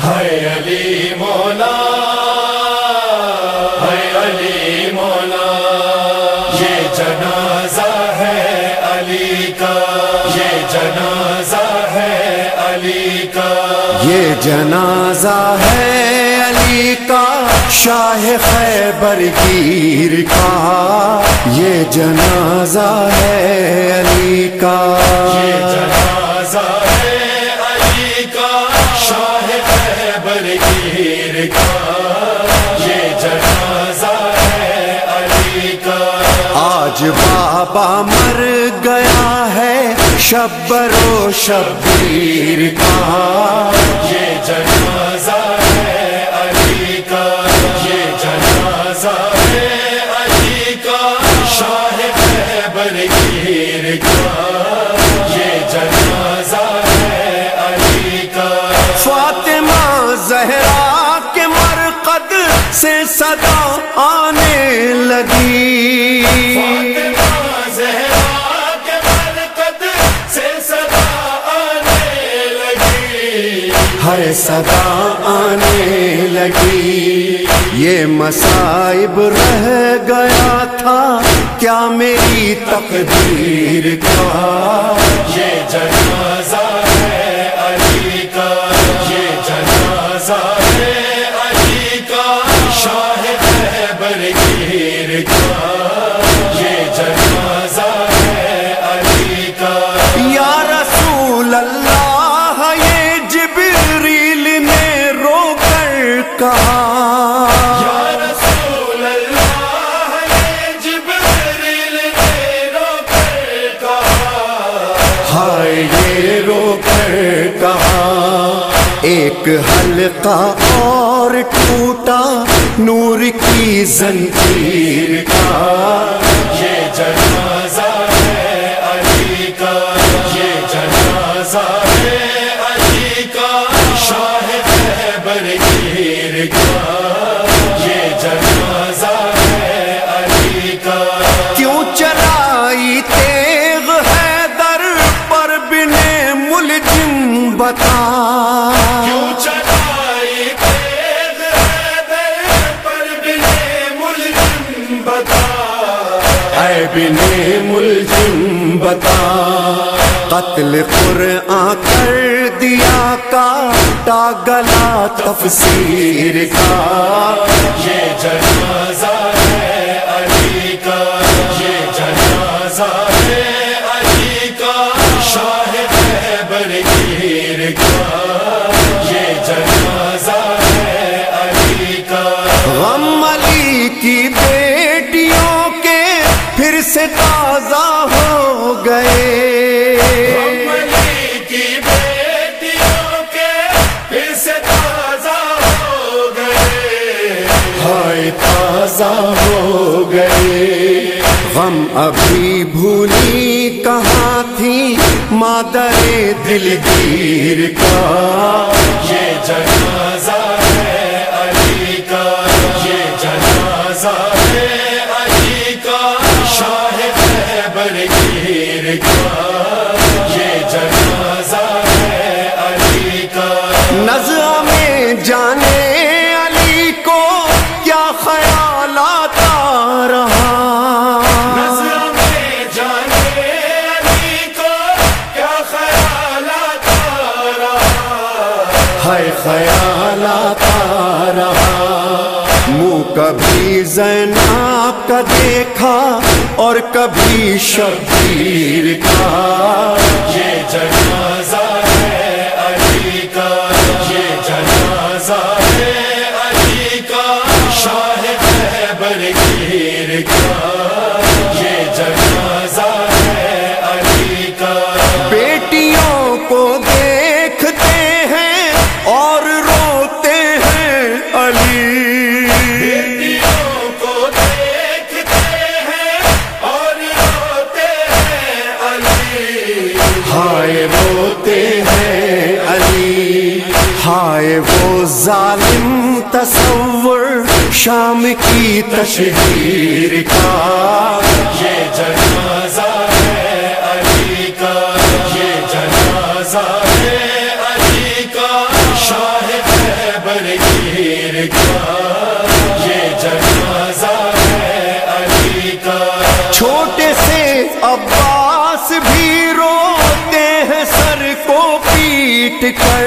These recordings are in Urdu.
ہے علی مولا، ہے علی مولا، یہ جنازہ ہے علی کا، یہ جنازہ ہے علی کا، یہ جنازہ ہے علی کا، شاہ خیبر گیر کا، یہ جنازہ ہے علی کا، یہ جنازہ ہے علی کا، شاہ خیبر گیر کا، یہ جنازہ ہے علی کا۔ آج بابا مر گیا ہے شبر و شبیر کا، یہ جنازہ ہے علی کا، یہ جنازہ ہے علی کا، شاہ خیبر گیر کا، یہ جنازہ ہے علی کا۔ فاطمہ زہرا کے مرقد سے صدا آنے لگی، فاطمہ زہرا کے مرقد سے صدا آنے لگی، ہے صدا آنے لگی، یہ مصائب رہ گیا تھا کیا میری تقدیر کا، یہ جنازہ ہے علی کا، یہ جنازہ ہے علی کا، شاہ خیبر گیر کا، یہ جنازہ ہے علی کا۔ یا رسول اللہ یہ جبریل نے رو کر کہا، یا رسول اللہ یہ جبریل نے رو کر کہا، ہائے یہ رو کر کہا، ایک حلقہ اور ٹوٹا نور کی زنجیر کا، یہ جنازہ ہے علی کا، یہ جنازہ ہے علی کا، شاہ خیبر گیر کا، یہ جنازہ ہے علی کا۔ کیوں چلائی تیغ حیدر پر بن ملجم بتا، کیوں چلائی تیغ حیدر پر بن ملجم بتا، اے بن ملجم بتا، قتل قرآن کر دیا کاٹا گلا تفسیر کا، یہ جنازہ ہے علی کا، یہ جنازہ ہے علی کا، شاہ خیبر گیر کا، یہ جنازہ ہے علی کا۔ غم علی کی بیٹیوں کے پھر سے تازہ ہو گئے، غم علی کی بیٹیوں کے پھر سے تازہ ہو گئے، ہائے تازہ ہو گئے، غم ابھی بھولی کہاں تھی مادر دلگیر کا، یہ جنازہ ہے علی کا، یہ جنازہ ہے علی کا، شاہ خیبر گیر کا، یہ جنازہ ہے علی کا۔ نظر میں جانے علی کو کیا خیالات آ رہا، نظر میں جانے علی کو کیا خیالات آ رہا، ہے خیالات آ رہا، منہ کبھی زینب کا دیکھا اور کبھی شبیر کا، یہ جنازہ ہے علی کا، یہ جنازہ ہے علی کا، شاہ خیبر گیر کا، یہ جنازہ ہے علی کا۔ بیٹیوں کو دیکھتے ہیں اور روتے ہیں علی، بیٹیوں کو دیکھتے ہیں اور روتے ہیں علی، ہائے روتے ہیں علی، ہائے وہ ظالم تصور شام کی تشہیر کا، یہ جنازہ ہے علی کا، یہ جنازہ ہے علی کا، شاہ برگیر کا، یہ جنازہ ہے علی کا۔ چھوٹے سے عباس بھی روتے ہیں سر کو پیٹ کر،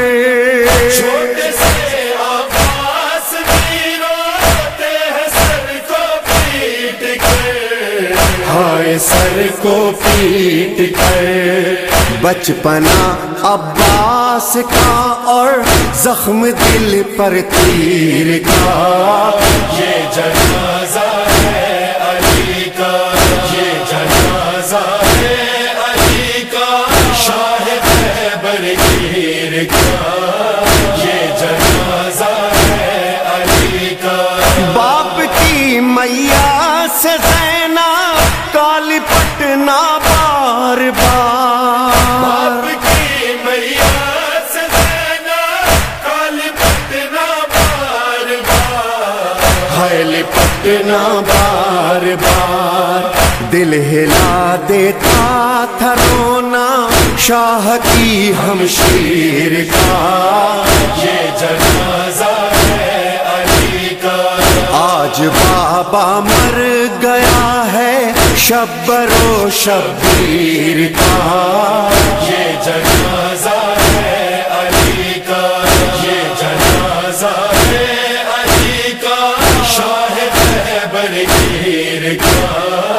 چھوٹے سے عباس بھی روتے ہیں سر کو پیٹ کر، ہائے سر کو پیٹ کر۔ بچپنا عباس کا اور زخم دل پر تیر کا، یہ جنازہ ہے علی کا، یہ جنازہ ہے علی کا، شاہ خیبر گیر کا، یہ جنازہ ہے علی کا۔ باپ کی میاں سے زینب کا لپٹنا بار بار، باپ کی میاں سے زینب کا لپٹنا بار بار، ہے لپٹنا بار بار۔ دل ہلا دیتا تھا رونا شاہ کی ہمشیر کا، یہ جنازہ ہے علی کا۔ آج بابا مر گیا ہے شبر و شبیر کا، یہ جنازہ ہے علی کا، یہ جنازہ ہے علی کا، شاہ خیبر گیر کا،